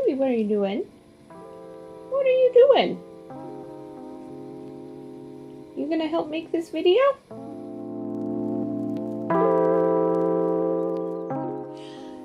Chewy, what are you doing? What are you doing? You gonna help make this video?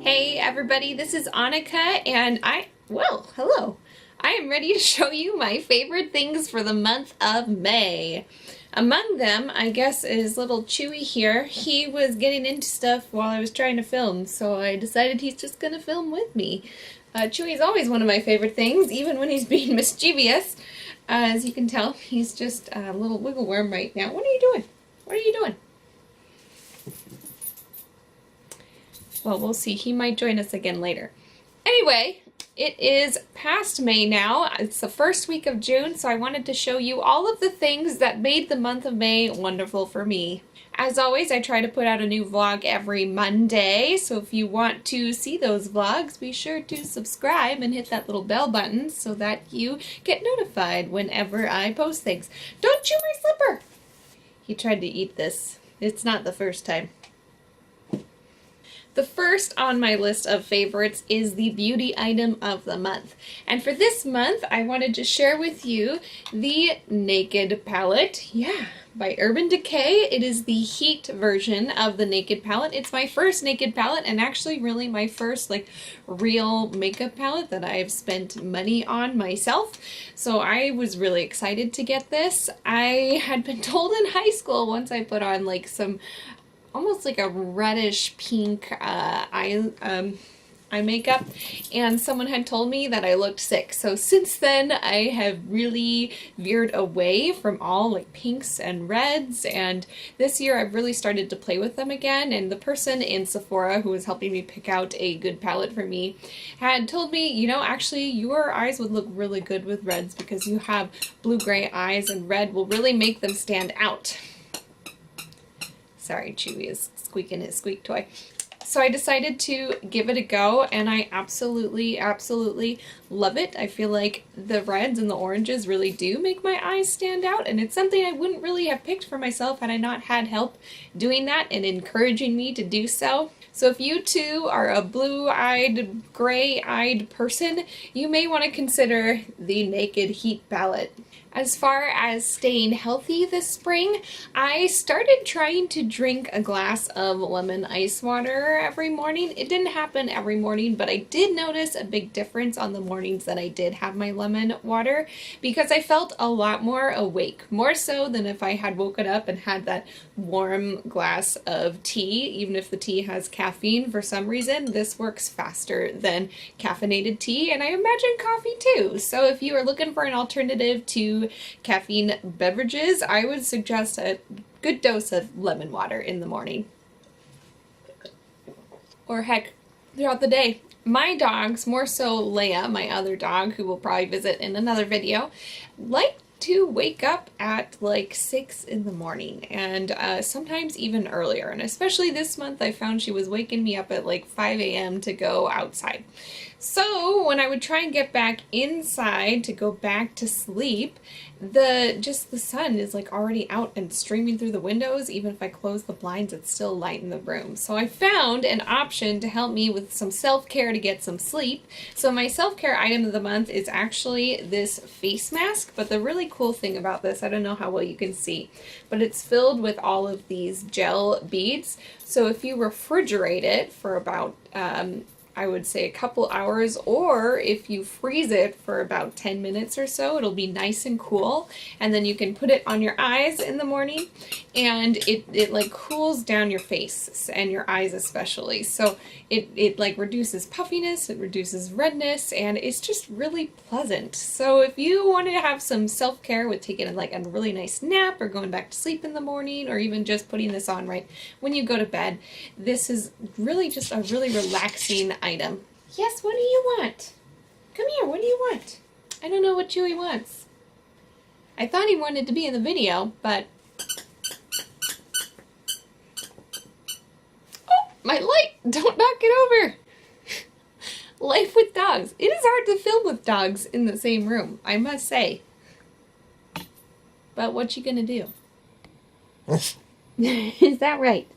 Hey everybody, this is Anikka and hello. I am ready to show you my favorite things for the month of May. Among them, I guess, is little Chewy here. He was getting into stuff while I was trying to film, so I decided he's just gonna film with me. Chewy is always one of my favorite things, even when he's being mischievous. As you can tell, he's just a little wiggle worm right now. What are you doing? What are you doing? Well, we'll see. He might join us again later. Anyway, it is past May now. It's the first week of June, so I wanted to show you all of the things that made the month of May wonderful for me. As always, I try to put out a new vlog every Monday, so if you want to see those vlogs, be sure to subscribe and hit that little bell button so that you get notified whenever I post things. Don't chew my slipper! He tried to eat this. It's not the first time. The first on my list of favorites is the beauty item of the month. And for this month, I wanted to share with you the Naked palette. Yeah, by Urban Decay. It is the heat version of the Naked palette. It's my first Naked palette and actually really my first real makeup palette that I've spent money on myself. So I was really excited to get this. I had been told in high school once I put on some almost like a reddish pink eye makeup, and someone had told me that I looked sick. So since then I have really veered away from all pinks and reds, and this year I've really started to play with them again. And the person in Sephora who was helping me pick out a good palette for me had told me, you know, actually your eyes would look really good with reds because you have blue-gray eyes and red will really make them stand out. Sorry, Chewy is squeaking his squeak toy. So I decided to give it a go, and I absolutely love it. I feel like the reds and the oranges really do make my eyes stand out, and it's something I wouldn't really have picked for myself had I not had help doing that and encouraging me to do so. So if you too are a blue-eyed, gray-eyed person, you may want to consider the Naked Heat palette. As far as staying healthy this spring, I started trying to drink a glass of lemon ice water every morning. It didn't happen every morning, but I did notice a big difference on the mornings that I did have my lemon water because I felt a lot more awake, more so than if I had woken up and had that warm glass of tea. Even if the tea has caffeine, for some reason, this works faster than caffeinated tea, and I imagine coffee too. So if you are looking for an alternative to caffeine beverages, I would suggest a good dose of lemon water in the morning. Or heck, throughout the day. My dogs, more so Leia, my other dog, who will probably visit in another video, like to wake up at 6 in the morning, and sometimes even earlier. And especially this month, I found she was waking me up at 5 a.m. to go outside. So when I would try and get back inside to go back to sleep, the sun is already out and streaming through the windows. Even if I close the blinds, it's still light in the room. So I found an option to help me with some self-care to get some sleep. So my self-care item of the month is actually this face mask. But the really cool thing about this, I don't know how well you can see, but it's filled with all of these gel beads. So if you refrigerate it for about I would say a couple hours, or if you freeze it for about 10 minutes or so, it'll be nice and cool, and then you can put it on your eyes in the morning, and it cools down your face and your eyes especially. So it reduces puffiness, it reduces redness, and it's just really pleasant. So if you want to have some self-care with taking a really nice nap or going back to sleep in the morning, or even just putting this on right when you go to bed, this is really just a really relaxing item. Yes, what do you want? Come here, what do you want? I don't know what Chewy wants. I thought he wanted to be in the video, but... Oh, my light! Don't knock it over! Life with dogs. It is hard to film with dogs in the same room, I must say. But what you gonna do? Is that right?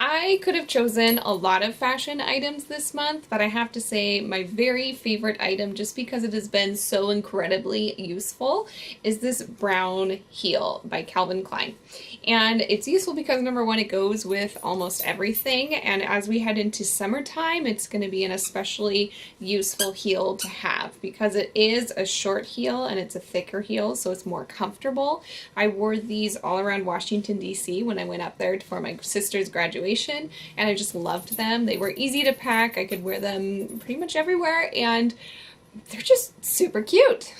I could have chosen a lot of fashion items this month, but I have to say my very favorite item, just because it has been so incredibly useful, is this brown heel by Calvin Klein. And it's useful because, number one, it goes with almost everything, and as we head into summertime, it's going to be an especially useful heel to have because it is a short heel and it's a thicker heel, so it's more comfortable. I wore these all around Washington, D.C. when I went up there for my sister's graduation, and I just loved them. They were easy to pack. I could wear them pretty much everywhere, and they're just super cute.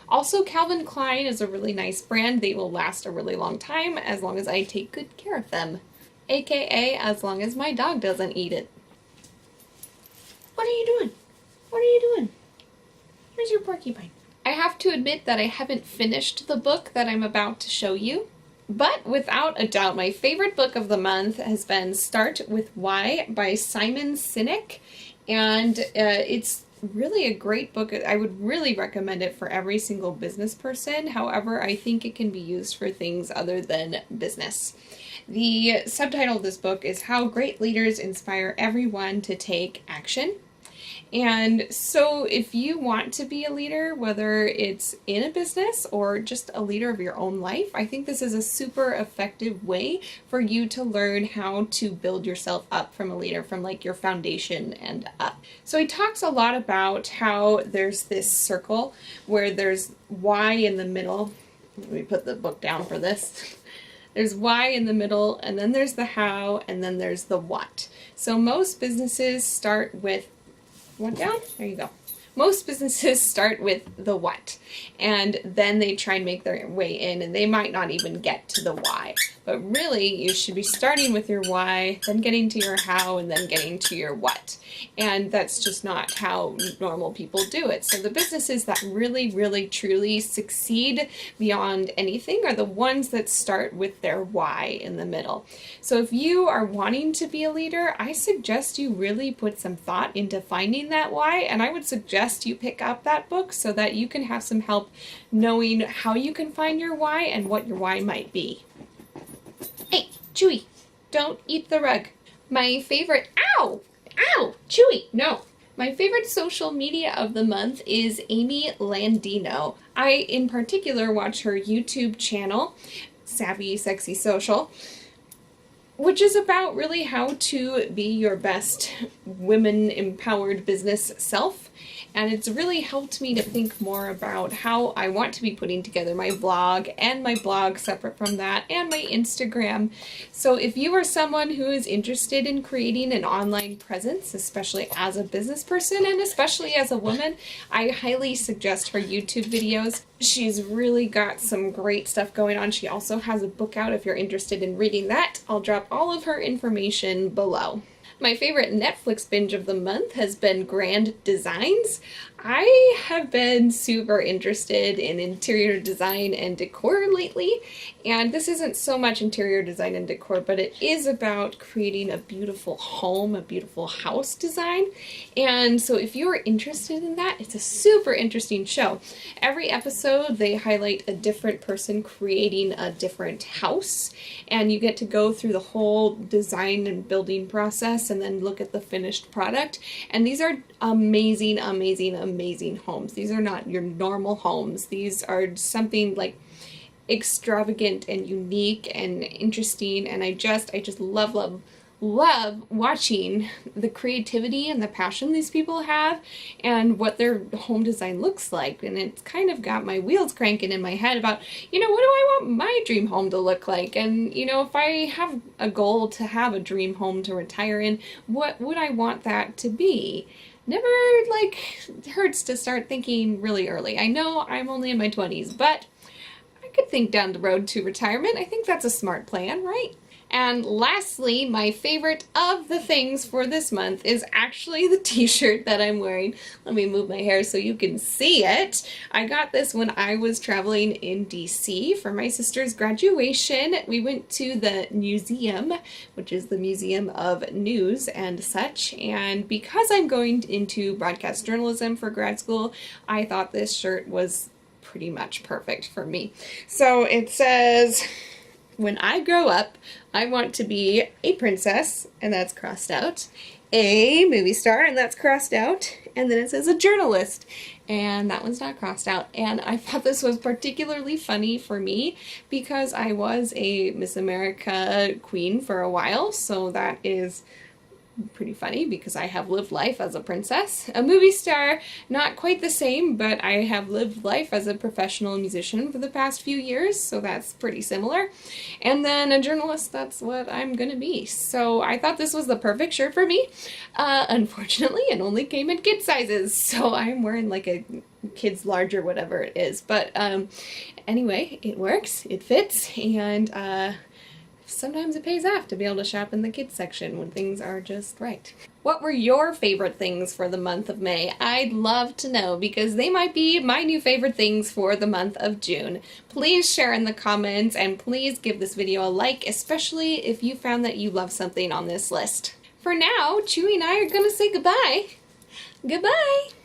Also, Calvin Klein is a really nice brand. They will last a really long time as long as I take good care of them. AKA, as long as my dog doesn't eat it. What are you doing? What are you doing? Here's your porcupine. I have to admit that I haven't finished the book that I'm about to show you. But without a doubt, my favorite book of the month has been Start With Why by Simon Sinek, and it's really a great book. I would really recommend it for every single business person. However, I think it can be used for things other than business. The subtitle of this book is How Great Leaders Inspire Everyone to Take Action. And so if you want to be a leader, whether it's in a business or just a leader of your own life, I think this is a super effective way for you to learn how to build yourself up from a leader, from like your foundation and up. So he talks a lot about how there's this circle where there's why in the middle. Let me put the book down for this. There's why in the middle, and then there's the how, and then there's the what. So most businesses start with one down? There you go. Most businesses start with the what, and then they try and make their way in, and they might not even get to the why. But really, you should be starting with your why, then getting to your how, and then getting to your what. And that's just not how normal people do it. So the businesses that really, really, truly succeed beyond anything are the ones that start with their why in the middle. So if you are wanting to be a leader, I suggest you really put some thought into finding that why, and I would suggest you pick up that book so that you can have some help knowing how you can find your why and what your why might be. Hey, Chewy, don't eat the rug. My favorite, ow, Chewy, no. My favorite social media of the month is Amy Landino. I, in particular, watch her YouTube channel, Savvy Sexy Social, which is about really how to be your best women-empowered business self. And it's really helped me to think more about how I want to be putting together my vlog and my blog separate from that, and my Instagram. So if you are someone who is interested in creating an online presence, especially as a business person and especially as a woman, I highly suggest her YouTube videos. She's really got some great stuff going on. She also has a book out if you're interested in reading that. I'll drop all of her information below. My favorite Netflix binge of the month has been Grand Designs. I have been super interested in interior design and decor lately, and this isn't so much interior design and decor, but it is about creating a beautiful home, a beautiful house design. And so if you are interested in that, it's a super interesting show. Every episode they highlight a different person creating a different house, and you get to go through the whole design and building process and then look at the finished product. And these are amazing, amazing, amazing homes. These are not your normal homes. These are something like extravagant and unique and interesting, and I just love watching the creativity and the passion these people have and what their home design looks like. And it's kind of got my wheels cranking in my head about, what do I want my dream home to look like? And, if I have a goal to have a dream home to retire in, what would I want that to be? Never, hurts to start thinking really early. I know I'm only in my 20s, but I could think down the road to retirement. I think that's a smart plan, right? And lastly, my favorite of the things for this month is actually the t-shirt that I'm wearing. Let me move my hair so you can see it. I got this when I was traveling in DC for my sister's graduation. We went to the Newseum, which is the Museum of News and such. And because I'm going into broadcast journalism for grad school, I thought this shirt was pretty much perfect for me. So it says, when I grow up, I want to be a princess, and that's crossed out, a movie star, and that's crossed out, and then it says a journalist, and that one's not crossed out. And I thought this was particularly funny for me because I was a Miss America queen for a while, so that is pretty funny because I have lived life as a princess. A movie star, not quite the same, but I have lived life as a professional musician for the past few years, so that's pretty similar. And then a journalist, that's what I'm gonna be. So I thought this was the perfect shirt for me. Unfortunately, it only came in kid sizes, so I'm wearing like a kid's large or whatever it is. But anyway, it works, it fits, and sometimes it pays off to be able to shop in the kids section when things are just right. What were your favorite things for the month of May? I'd love to know because they might be my new favorite things for the month of June. Please share in the comments and please give this video a like, especially if you found that you love something on this list. For now, Chewy and I are gonna say goodbye. Goodbye!